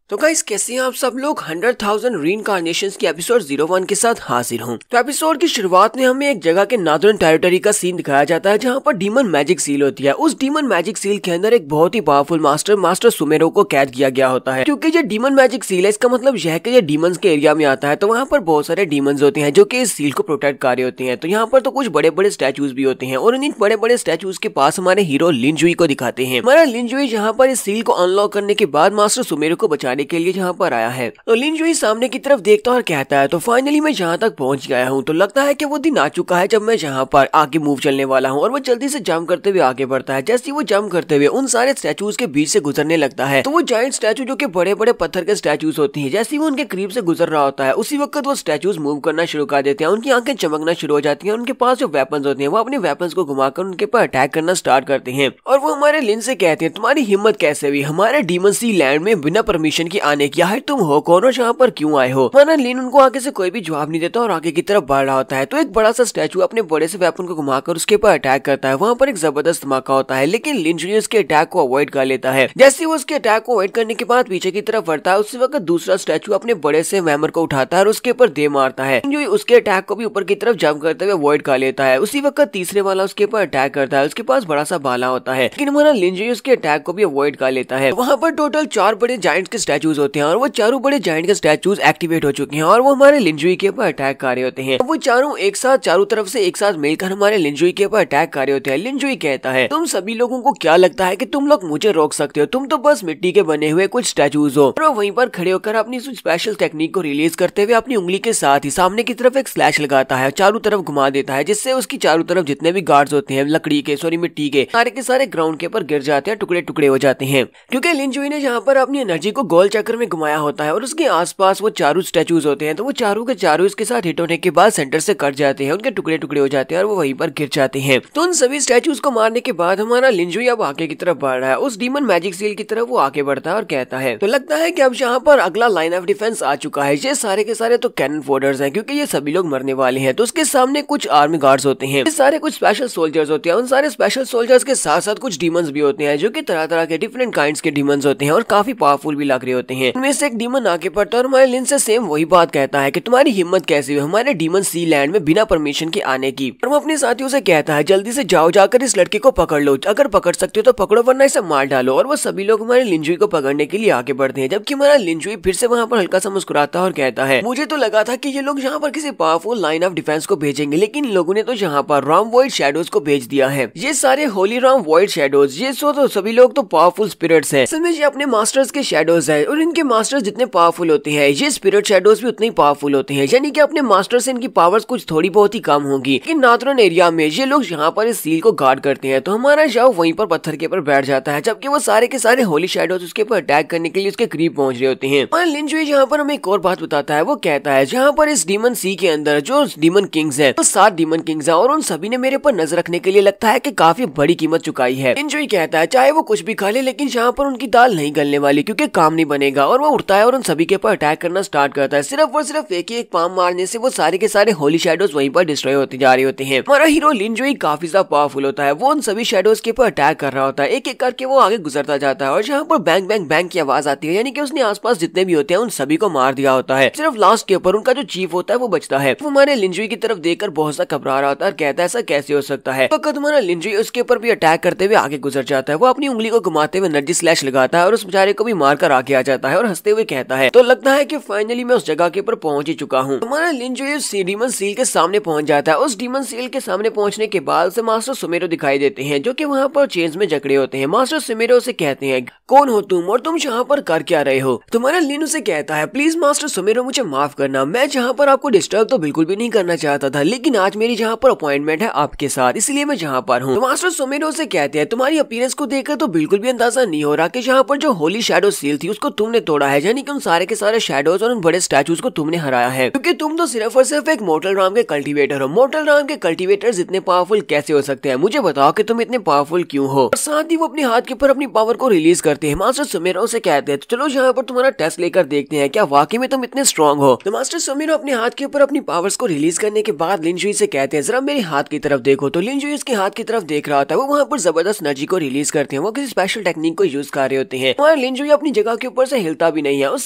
तो गाइस कैसे हैं आप सब लोग 100,000 रीइंकार्नेशंस की एपिसोड 01 के साथ हाजिर हूं। तो एपिसोड की शुरुआत में हमें एक जगह के नॉर्दर्न टेरिटरी का सीन दिखाया जाता है जहां पर डीमन मैजिक सील होती है। उस डीमन मैजिक सील के अंदर एक बहुत ही पावरफुल मास्टर सुमेरो को कैद किया गया होता है। क्योंकि जो डीमन मैजिक सील है इसका मतलब यह है कि ये डीमंस के एरिया में आता है, तो वहाँ पर बहुत सारे डीमंस होते हैं जो कि इस सील को प्रोटेक्ट कर रहे होते हैं। तो यहाँ पर तो कुछ बड़े बड़े स्टैचूज भी होते हैं और इन बड़े बड़े स्टैचूज के पास हमारे हीरो लिनजुई को दिखाते हैं। हमारा लिनजुई यहाँ पर इस सील को अनलॉक करने के बाद मास्टर सुमेरो को बचाने के लिए यहाँ पर आया है। तो लिनजुई सामने की तरफ देखता और कहता है तो फाइनली मैं जहाँ तक पहुंच गया हूँ। तो लगता है कि वो दिन आ चुका है जब मैं यहाँ पर आगे मूव चलने वाला हूँ। और वो जल्दी से जंप करते हुए आगे बढ़ता है। जैसे वो जंप करते हुए उन सारे स्टैचूज के बीच से गुजरने लगता है तो वो जायंट स्टैचू जो कि बड़े बड़े पत्थर के स्टैचूज होती हैं, जैसे वो उनके करीब से गुजर रहा होता है उसी वक्त वो स्टैचूज मूव करना शुरू कर देते हैं। उनकी आंखें चमकना शुरू हो जाती हैं। उनके पास जो वेपन्स होते हैं वो अपने वेपन्स को घुमाकर उनके पर अटैक करना स्टार्ट करते हैं। और वो हमारे लिन से कहते हैं तुम्हारी हिम्मत कैसे हुई हमारे डीमन सी लैंड में बिना परमिशन के आने की? है तुम हो कौन और यहाँ पर क्यों आए हो? हमारा लिन उनको आगे से कोई भी जवाब नहीं देता और आगे की तरफ बढ़ रहा होता है। तो एक बड़ा सा स्टैचू अपने बड़े से वेपन को घुमाकर उसके ऊपर अटैक करता है। वहाँ पर एक जबरदस्त धमाका होता है लेकिन लिनजुई उसके अटैक को अवॉइड कर लेता है। जैसे वो उसके अटैक को अवॉइड करने के बाद पीछे की तरफ बढ़ता है उसी वक्त दूसरा स्टैचू अपने बड़े से हैमर को उठाता है और उसके ऊपर दे मारता है। लिनजुई उसके अटैक को भी ऊपर की तरफ जंप करते हुए अवॉइड कर लेता है। उसी वक्त तीसरे वाला उसके ऊपर अटैक करता है। उसके पास बड़ा सा भाला होता है लेकिन हमारा लिनजुई उसके अटैक को भी अवॉइड कर लेता है। वहाँ पर टोटल 4 बड़े जायंट्स के स्टैचूज होते हैं और वो चारों बड़े जायंट के स्टैचूज एक्टिवेट हो चुके हैं और वो हमारे लिनजुई के ऊपर अटैक कर रहे होते हैं। वो चारों एक साथ चारों तरफ से एक साथ मिलकर हमारे लिनजुई के ऊपर अटैक कर रहे होते हैं। लिनजुई कहता है तुम सभी लोगों को क्या लगता है कि तुम लोग मुझे रोक सकते हो? तुम तो बस मिट्टी के बने हुए कुछ स्टैचूज हो। और वहीं पर खड़े होकर अपनी स्पेशल टेक्निक को रिलीज करते हुए अपनी उंगली के साथ ही सामने की तरफ एक स्लैश लगाता है, चारों तरफ घुमा देता है जिससे उसकी चारों तरफ जितने भी गार्ड्स होते हैं लकड़ी के मिट्टी के सारे ग्राउंड के ऊपर गिर जाते हैं, टुकड़े टुकड़े हो जाते हैं। क्योंकि लिनजुई ने यहाँ पर अपनी एनर्जी को गोल चक्कर में घुमाया होता है और उसके आसपास वो चारों स्टैचूज होते हैं। तो वो चारों के चारों इसके साथ हिट होने के बाद सेंटर से कट जाते हैं, उनके टुकड़े टुकड़े हो जाते हैं और वो वहीं पर गिर जाते हैं। तो उन सभी स्टैचूज को मारने के बाद हमारा लिनजुई अब आगे की तरफ बढ़ रहा है। उस डीमन मैजिक सील की तरफ वो आगे बढ़ता है और कहता है तो लगता है कि अब यहाँ पर अगला लाइन ऑफ डिफेंस आ चुका है। ये सारे के सारे तो कैनन फोडर्स हैं क्योंकि ये सभी लोग मरने वाले हैं। तो उसके सामने कुछ आर्मी गार्ड्स होते हैं, ये सारे कुछ स्पेशल सोल्जर्स होते हैं। उन सारे स्पेशल सोल्जर्स के साथ साथ कुछ डीमंस भी होते हैं जो कि तरह तरह के डिफरेंट काइंड्स के डीमंस होते हैं और काफी पावरफुल भी लग रहे होते हैं। इनमें से एक डीमन आगे बढ़ता है और हमारे लिन से सेम वही बात कहता है कि तुम्हारी हिम्मत कैसी हुई हमारे डीमन सी लैंड में बिना परमिशन के आने की? और वो अपने साथियों से कहता है जल्दी से जाओ, जाकर इस लड़के को पकड़ लो, अगर पकड़ सकते हो तो पकड़ो वरना इसे मार डालो। और वो सभी लोग हमारे लिनजुई को पकड़ने के लिए आगे बढ़ते हैं जबकि हमारा लिनजुई फिर से वहाँ पर हल्का सा मुस्कुराता है और कहता है मुझे तो लगा था कि ये लोग यहाँ पर किसी पावरफुल लाइन ऑफ डिफेंस को भेजेंगे लेकिन इन लोगों ने तो यहाँ पर राम वॉइड शैडोज को भेज दिया है। ये सारे होली राम वॉइड शैडोज ये तो सभी लोग तो पावरफुल स्पिरिट्स हैं। असल में ये अपने मास्टर्स के शैडोज है और इनके मास्टर्स जितने पावरफुल होते हैं ये स्पिरिट शैडोज भी उतने ही पावरफुल होते हैं। यानी कि अपने मास्टर से इनकी पावर्स कुछ थोड़ी बहुत ही कम होगी। लेकिन नॉर्दर्न एरिया में ये लोग यहाँ पर इस सील को गार्ड करते हैं। तो हमारा जाओ वहीं पर पत्थर के ऊपर बैठ जाता है जबकि वो सारे के सारे होली शैडोज उसके ऊपर अटैक करने के लिए उसके करीब पहुंच रहे होते हैं। और लिनजुई यहाँ पर हमें एक और बात बताता है। वो कहता है जहाँ पर इस डीमन सी के अंदर जो डीमन किंग्स है, तो 7 डीमन किंग्स है और उन सभी ने मेरे पर नजर रखने के लिए लगता है कि काफी बड़ी कीमत चुकाई है। लिनजुई कहता है चाहे वो कुछ भी खा ले लेकिन यहाँ पर उनकी दाल नहीं गलने वाली क्योंकि काम नहीं बनेगा। और वो उठता है और उन सभी के ऊपर अटैक करना स्टार्ट करता है। सिर्फ और सिर्फ एक ही एक पाम मारने से वो सारे के सारे होली शैडोज वहीं पर डिस्ट्रॉय होते जा रहे होते हैं। हमारा हीरो लिनजुई काफी ज्यादा पावरफुल होता है। वो उन सभी शैडोज के ऊपर अटैक कर रहा होता है, एक एक करके वो आगे गुजरता जाता है और यहाँ पर बैंग बैंग बैंग की आवाज आती है। यानी कि उसने आसपास जितने भी होते हैं उन सभी को मार दिया होता है। सिर्फ लास्ट के ऊपर उनका जो चीफ होता है वो बचता है। वो हमारे लिनजुई की तरफ देखकर बहुत सा घबरा रहा होता है और कहता है ऐसा कैसे हो सकता है। वक्त हमारा लिनजुई उसके ऊपर भी अटैक करते हुए आगे गुजर जाता है। वो अपनी उंगली को घुमाते हुए एनर्जी स्लैश लगाता है और उस बेचारे को भी मारकर आगे आ जाता है और हंसते हुए कहता है तो लगता है कि फाइनली मैं उस जगह के ऊपर पहुंच ही चुका हूँ। हमारा लिनजुई उस डीमन सील के सामने पहुंच जाता है। उस डीमन सील के सामने पहुंचने के बाद उसे मास्टर सुमेरो दिखाई देते हैं जो कि वहाँ पर चेंज में जकड़े होते हैं। मास्टर सुमेरो से कहते हैं कौन हो तुम और तुम यहाँ पर कर क्या रहे हो? तुम्हारा लिन उसे कहता है प्लीज मास्टर सुमेरो मुझे माफ करना, मैं जहाँ पर आपको डिस्टर्ब तो बिल्कुल भी नहीं करना चाहता था लेकिन आज मेरी जहाँ पर अपॉइंटमेंट है आपके साथ इसलिए मैं जहाँ पर हूँ। तो मास्टर सुमेरो से कहते हैं तुम्हारी अपीयरेंस को देखकर तो बिल्कुल भी अंदाजा नहीं हो रहा कि यहाँ पर जो होली शैडो सील थी उसको तुमने तोड़ा है। यानी कि उन सारे के सारे शैडोज और उन बड़े स्टैचूज को तुमने हराया है क्योंकि तुम तो सिर्फ और सिर्फ एक मोर्टल राम के कल्टीवेटर हो। मोर्टल राम के कल्टीवेटर्स इतने पावरफुल कैसे हो सकते हैं? मुझे बताओ कि तुम इतने पावरफुल क्यों हो? और साथ ही वो अपने हाथ के ऊपर अपनी पावर को रिलीज करते हैं। मास्टर सुमेरो से कहते हैं तो चलो यहाँ पर तुम्हारा टेस्ट लेकर देखते हैं क्या वाकई में तुम इतने स्ट्रॉन्ग हो। तो मास्टर सुमेरो अपने हाथ के ऊपर अपनी पावर्स को रिलीज करने के बाद लिनजुई से कहते हैं जरा मेरे हाथ की तरफ देखो। तो लिनजुई उसके हाथ की तरफ देख रहा था। वो वहाँ पर जबरदस्त एनर्जी को रिलीज करते हैं। वो किसी स्पेशल टेक्निक को यूज कर रहे होते हैं और लिनजुई अपनी जगह के ऊपर ऊपर से हिलता भी नहीं है। उस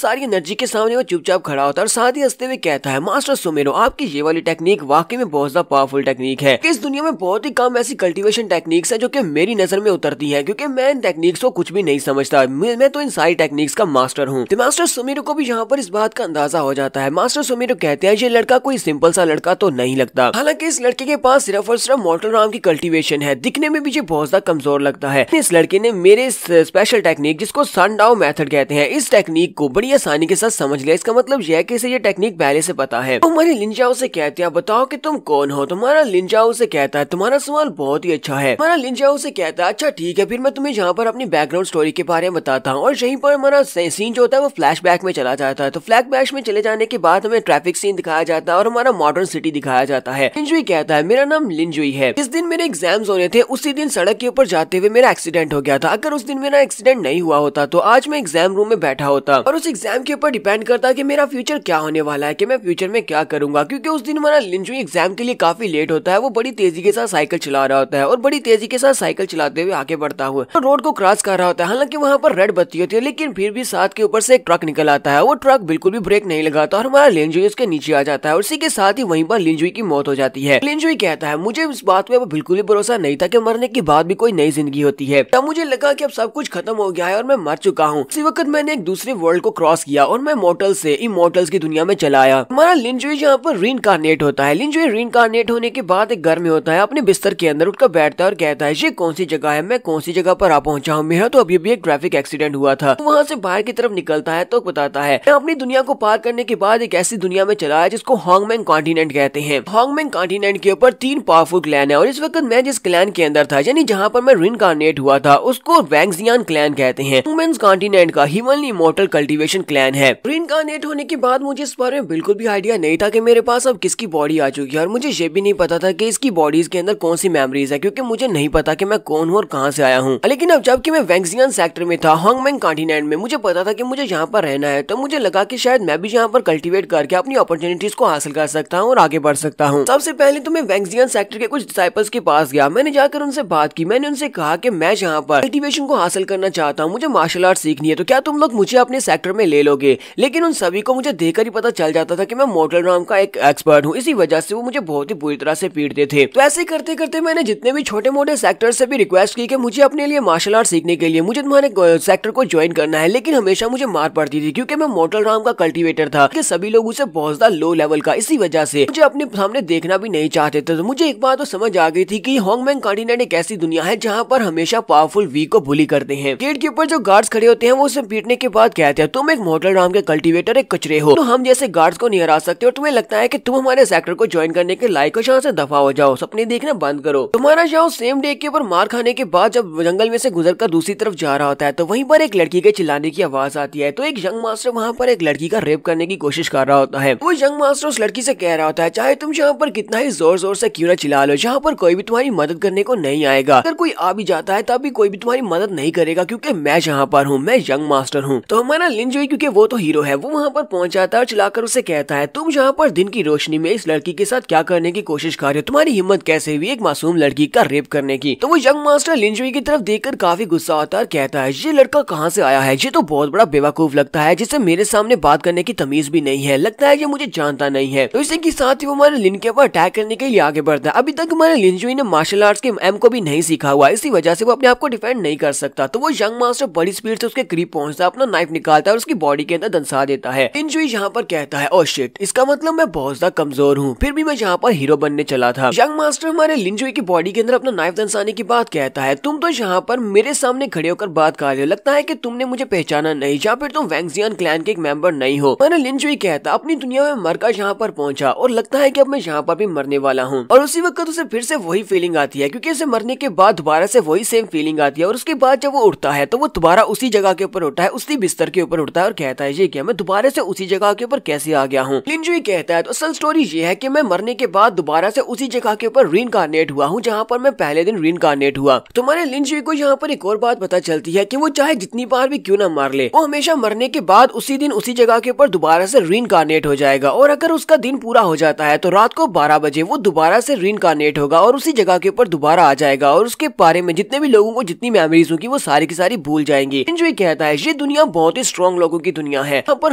सारी एनर्जी के सामने वो चुपचाप खड़ा होता है और साथ ही हंसते हुए कहता है, मास्टर सुमेरो, आपकी ये वाली टेक्निक वाकई में बहुत ज्यादा पावरफुल टेक्निक है। इस दुनिया में बहुत ही कम ऐसी कल्टीवेशन टेक्निक्स है जो कि मेरी नजर में उतरती है, क्योंकि मैं इन टेक्निक्स को कुछ भी नहीं समझता। मैं तो इन सारी टेक्निक्स का मास्टर हूँ। तो मास्टर सुमेरो को भी यहाँ पर इस बात का अंदाजा हो जाता है। मास्टर सुमेरो कहते हैं, ये लड़का कोई सिंपल सा लड़का तो नहीं लगता। हालांकि इस लड़के के पास सिर्फ और सिर्फ मॉर्टल राम की कल्टीवेशन है, दिखने में भी ये बहुत ज्यादा कमजोर लगता है। इस लड़के ने मेरे स्पेशल टेक्निक, जिसको सनडाउ मेथड कहते हैं, इस टेक्निक को बड़ी आसानी के साथ समझ लिया। इसका मतलब यह है कि इसे ये टेक्निक पहले से पता है। तो हमारे लिंजाओ से कहते हैं, बताओ कि तुम कौन हो। तुम्हारा लिंजाओ से कहता है, तुम्हारा सवाल बहुत ही अच्छा है। हमारा लिंजाओ से कहता है, अच्छा ठीक है, फिर मैं तुम्हें यहाँ पर अपनी बैकग्राउंड स्टोरी के बारे में बताता हूँ। और यहीं पर हमारा सीन जो होता है वो फ्लैशबैक में चला जाता है। तो फ्लैशबैक में चले जाने के बाद हमें ट्रैफिक सीन दिखाया जाता है और हमारा मॉडर्न सिटी दिखाया जाता है। लिंजुई कहता है, मेरा नाम लिंजुई है। इस दिन मेरे एग्जाम्स होने थे, उसी दिन सड़क के ऊपर जाते हुए मेरा एक्सीडेंट हो गया था। अगर उस दिन मेरा एक्सीडेंट नहीं हुआ होता तो आज मैं एग्जाम रूम में बैठा होता, और उस एग्जाम के ऊपर डिपेंड करता कि मेरा फ्यूचर क्या होने वाला है, कि मैं फ्यूचर में क्या करूंगा। क्योंकि उस दिन हमारा लिंजुई एग्जाम के लिए काफी लेट होता है। वो बड़ी तेजी के साथ साइकिल चला रहा होता है और बड़ी तेजी के साथ साइकिल चलाते हुए आगे बढ़ता हुआ तो रोड को क्रॉस कर रहा होता है। हालांकि वहाँ पर रेड बत्ती होती है, लेकिन फिर भी साथ के ऊपर से एक ट्रक निकल आता है। वो ट्रक बिल्कुल भी ब्रेक नहीं लगाता और हमारा लिंजुई उसके नीचे आ जाता है और उसी के साथ ही वहीं पर लिंजुई की मौत हो जाती है। लिंजुई कहता है, मुझे इस बात पे बिल्कुल भी भरोसा नहीं था कि मरने के बाद भी कोई नई जिंदगी होती है। तब मुझे लगा कि अब सब कुछ खत्म हो गया है और मैं मर चुका हूँ। उसी वक्त मैंने एक दूसरे वर्ल्ड को क्रॉस किया और मैं मॉर्टल से इमॉर्टल्स की दुनिया में चला आया। हमारा लिंजुई यहाँ पर रीइंकार्नेट होता है। लिंजुई रीइंकार्नेट होने के बाद एक घर में होता है, अपने बिस्तर के अंदर उठकर बैठता है और कहता है, ये कौन सी जगह है, मैं कौन सी जगह पर आ पहुंचा हूँ। मेरा तो अभी भी एक ट्रैफिक एक्सीडेंट हुआ था। तो वहाँ से बाहर की तरफ निकलता है तो बताता है, मैं अपनी दुनिया को पार करने के बाद एक ऐसी दुनिया में चला है जिसको होंगमेंग कॉन्टिनेंट कहते हैं। होंगमेंग कॉन्टिनेंट के ऊपर 3 पावरफुल क्लैन है और इस वक्त मैं जिस क्लैन के अंदर था, यानी जहाँ पर मैं रीइंकार्नेट हुआ था, उसको वैंगजियान क्लैन कहते हैं। होंगमेंग कॉन्टिनेंट का ह्यूमनली इमॉर्टल कल्टीवेशन क्लैन है। रीइंकार्नेट होने के बाद मुझे इस बारे में बिल्कुल भी आइडिया नहीं था कि मेरे पास अब किसकी बॉडी आ चुकी है, और मुझे ये भी नहीं पता था कि इसकी बॉडीज के अंदर कौन सी मेमोरीज है, क्योंकि मुझे नहीं पता कि मैं कौन हूँ और कहाँ से आया हूँ। लेकिन अब जबकि मैं वैंगजियान सेक्टर में था, होंगमेंग कॉन्टिनेंट में, मुझे पता था कि मुझे यहाँ पर रहना है। तो मुझे लगा कि शायद मैं भी यहाँ पर कल्टीवेट करके अपनी अपॉर्चुनिटीज को हासिल कर सकता हूँ और आगे बढ़ सकता हूँ। सबसे पहले तो मैं वैंगजियान सेक्टर के कुछ डिसाइपल्स के पास गया। मैंने जाकर उनसे बात की। मैंने उनसे कहा कि मैं यहाँ पर कल्टीवेशन को हासिल करना चाहता हूँ, मुझे मार्शल आर्ट सीखनी है, तो क्या तुम लोग मुझे अपने सेक्टर में ले लोगे। लेकिन उन सभी को मुझे देखकर ही पता चल जाता था कि मैं मॉर्टल राम का एक एक्सपर्ट हूँ। इसी वजह से वो मुझे बहुत ही बुरी तरह से पीटते थे। तो ऐसे करते करते मैंने जितने भी छोटे मोटे सेक्टर से भी रिक्वेस्ट की कि मुझे अपने लिए मार्शल आर्ट सीखने के लिए मुझे तुम्हारे सेक्टर को ज्वाइन करना है, लेकिन हमेशा मुझे मार पड़ती थी क्योंकि मैं मॉर्टल राम का कल्टीवेटर था कि सभी लोग उसे बहुत ज्यादा लो लेवल का। इसी वजह से मुझे अपने सामने देखना भी नहीं चाहते थे। तो मुझे एक बात तो समझ आ गई थी कि होंगमेंग कॉन्टिनेंट एक ऐसी दुनिया है जहाँ पर हमेशा पावरफुल वीक को बुली करते हैं। गेट के ऊपर जो गार्ड्स खड़े होते हैं वो उसे पीटने के बाद कहते हैं, तुम एक मॉर्टल राम के कल्टीवेटर एक कचरे हो, तो हम जैसे गार्ड्स को नहीं हरा सकते और तुम्हें लगता है कि तुम हमारे सेक्टर को ज्वाइन करने के लायक हो, यहाँ से दफा हो जाओ, सपने देखना बंद करो। तुम्हारा जाओ सेम डे के ऊपर मार खाने के बाद जब जंगल में से गुजरकर दूसरी तरफ जा रहा होता है तो वहीं पर एक लड़की के चिल्लाने की आवाज आती है। तो एक यंग मास्टर वहाँ पर एक लड़की का रेप करने की कोशिश कर रहा होता है। वो यंग मास्टर उस लड़की से कह रहा होता है, चाहे तुम यहाँ पर कितना ही जोर जोर से क्यों न चिल्ला लो, यहाँ पर कोई भी तुम्हारी मदद करने को नहीं आएगा। अगर कोई आ भी जाता है तब भी कोई भी तुम्हारी मदद नहीं करेगा, क्योंकि मैं यहाँ पर हूँ, मैं यंग मास्टर हूँ। तो हमारा लिंजुई, क्योंकि वो तो हीरो है, वो वहाँ पर पहुंच जाता है और चिल्लाकर उसे कहता है, तुम यहाँ पर दिन की रोशनी में इस लड़की के साथ क्या करने की कोशिश कर रहे हो, तुम्हारी हिम्मत कैसे हुई एक मासूम लड़की का रेप करने की। तो वो यंग मास्टर लिंजुई की तरफ देखकर काफी गुस्सा होता है और कहता है, ये लड़का कहाँ से आया है, ये तो बहुत बड़ा बेवकूफ लगता है, जिसे मेरे सामने बात करने की तमीज भी नहीं है, लगता है ये मुझे जानता नहीं है। तो इसी के साथ ही वो हमारे लिन के ऊपर अटैक करने के लिए आगे बढ़ता है। अभी तक हमारे लिंजुई ने मार्शल आर्ट्स के एम को भी नहीं सीखा हुआ, इसी वजह से वो अपने आप को डिफेंड नहीं कर सकता। तो वो यंग मास्टर बड़ी स्पीड से उसके करीब पहुंचता है, अपना नाइफ निकालता है और उसकी बॉडी के अंदर दंसा देता है। लिंजुई यहाँ पर कहता है, ओह शिट, इसका मतलब मैं बहुत ज्यादा कमजोर हूँ, फिर भी मैं यहाँ पर हीरो बनने चला था। यंग मास्टर हमारे लिंजुई की बॉडी के अंदर अपना नाइफ दंसाने की बात कहता है, तुम तो यहाँ पर मेरे सामने खड़े होकर बात कर रहे हो, लगता है कि तुमने मुझे पहचाना नहीं, या फिर तुम वैंगजियान क्लैन के एक मेंबर नहीं हो। मैंने लिंजुई कहता, अपनी दुनिया में मरकर यहाँ पर पहुंचा और लगता है कि अब मैं यहाँ पर भी मरने वाला हूँ। और उसी वक्त उसे फिर से वही फीलिंग आती है, क्योंकि उसे मरने के बाद दोबारा से वही सेम फीलिंग आती है। और उसके बाद जब वो उठता है तो वो दोबारा उसी जगह के ऊपर उठता है, उसी बिस्तर के ऊपर उठता है और कहता है, ये क्या, मैं दोबारा से उसी जगह के ऊपर कैसे आ गया हूँ। लिंजुई कहता है, तो असल स्टोरी ये है कि मैं मरने के बाद दोबारा से उसी जगह के ऊपर रीइंकार्नेट हुआ हूँ जहाँ पर मैं पहले दिन रीइंकार्नेट हुआ। तुम्हारे लिंजुई को यहाँ पर एक और बात पता चलती है कि वो चाहे जितनी बार भी क्यों ना मार ले, वो हमेशा मरने के बाद उसी दिन उसी जगह के ऊपर दोबारा से रीइंकार्नेट हो जाएगा। और अगर उसका दिन पूरा हो जाता है तो रात को 12 बजे वो दोबारा से रीइंकार्नेट होगा और उसी जगह के ऊपर दोबारा आ जाएगा और उसके बारे में जितने भी लोगों को जितनी मेमोरीज होंगी वो सारी की सारी भूल जाएंगी। लिंजुई कहता है, ये दुनिया बहुत ही स्ट्रॉन्ग लोगों की दुनिया है, यहाँ पर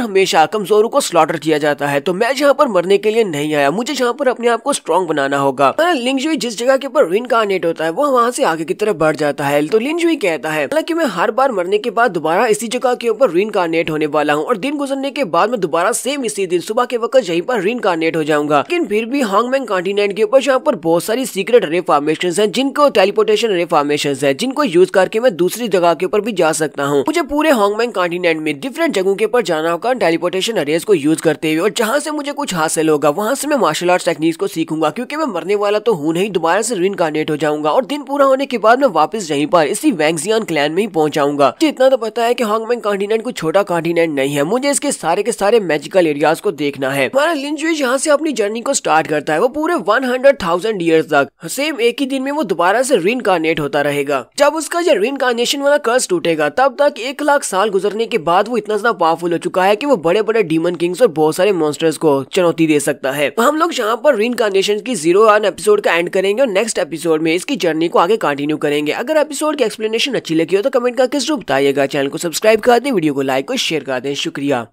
हमेशा कमजोरों को स्लॉटर किया जाता है। तो मैं यहाँ पर मरने के लिए नहीं आया, मुझे यहाँ पर अपने आप को स्ट्रॉन्ग बनाना होगा। लिंगजुई जिस जगह के ऊपर रीइंकार्नेट होता है वो वहाँ से आगे की तरफ बढ़ जाता है। तो लिंगजुई कहता है हालांकि मैं हर बार मरने के बाद दोबारा इसी जगह के ऊपर रीइंकार्नेट होने वाला हूँ और दिन गुजरने के बाद मैं दोबारा सेम इसी दिन सुबह के वक्त यहीं पर रीइंकार्नेट हो जाऊंगा। लेकिन फिर भी हांगमैंग कॉन्टिनेंट के ऊपर जहाँ पर बहुत सारी सीक्रेट रे फॉर्मेशंस हैं, जिनको टेलीपोर्टेशन रे फॉर्मेशंस है, जिनको यूज करके मैं दूसरी जगह के ऊपर भी जा सकता हूँ। मुझे पूरे हांगमैंग कॉन्टिनेंट में डिफरेंट जगहों के ऊपर जाना होगा टेलीपोर्टेशन रेस को यूज करते हुए, और जहाँ से मुझे कुछ हासिल होगा वहाँ से मैं मार्शल आर्ट्स टेक्निक्स को सीखूंगा, क्योंकि मैं मरने वाला तो हूँ नहीं, दोबारा से रीइंकार्नेट हो जाऊंगा और दिन पूरा होने के बाद मैं वापस यहीं पर इसी वैंगजियान क्लैन में ही पहुंच जाऊंगा। मुझे इतना तो पता है कि हांगमैंग कॉन्टिनेंट कोई छोटा कॉन्टिनेंट नहीं है, मुझे इसके सारे के सारे मैजिकल एरियाज को देखना है। हमारा लिंगजुई जहाँ से अपनी जर्नी को स्टार्ट करता है वो पूरे 100,000 ईयर्स तक सेम एक ही दिन में वो दोबारा से रीइंकार्नेट होता रहेगा। जब उसका ये रीइंकार्नेशन वाला कर्स टूटेगा तब तक 1 लाख साल गुजरने के बाद वो इतना ज्यादा पावरफुल हो चुका है कि वो बड़े बड़े डीमन किंग्स और बहुत सारे मॉन्स्टर्स को चुनौती दे सकता है। तो हम लोग यहाँ पर रीइंकार्नेशन की 01 एपिसोड का एंड करेंगे और नेक्स्ट एपिसोड में इसकी जर्नी को आगे कंटिन्यू करेंगे। अगर एपिसोड की एक्सप्लेनेशन अच्छी लगी हो तो कमेंट करके जरूर बताइएगा। चैनल को सब्सक्राइब कर दें, वीडियो को लाइक और शेयर कर दें। शुक्रिया।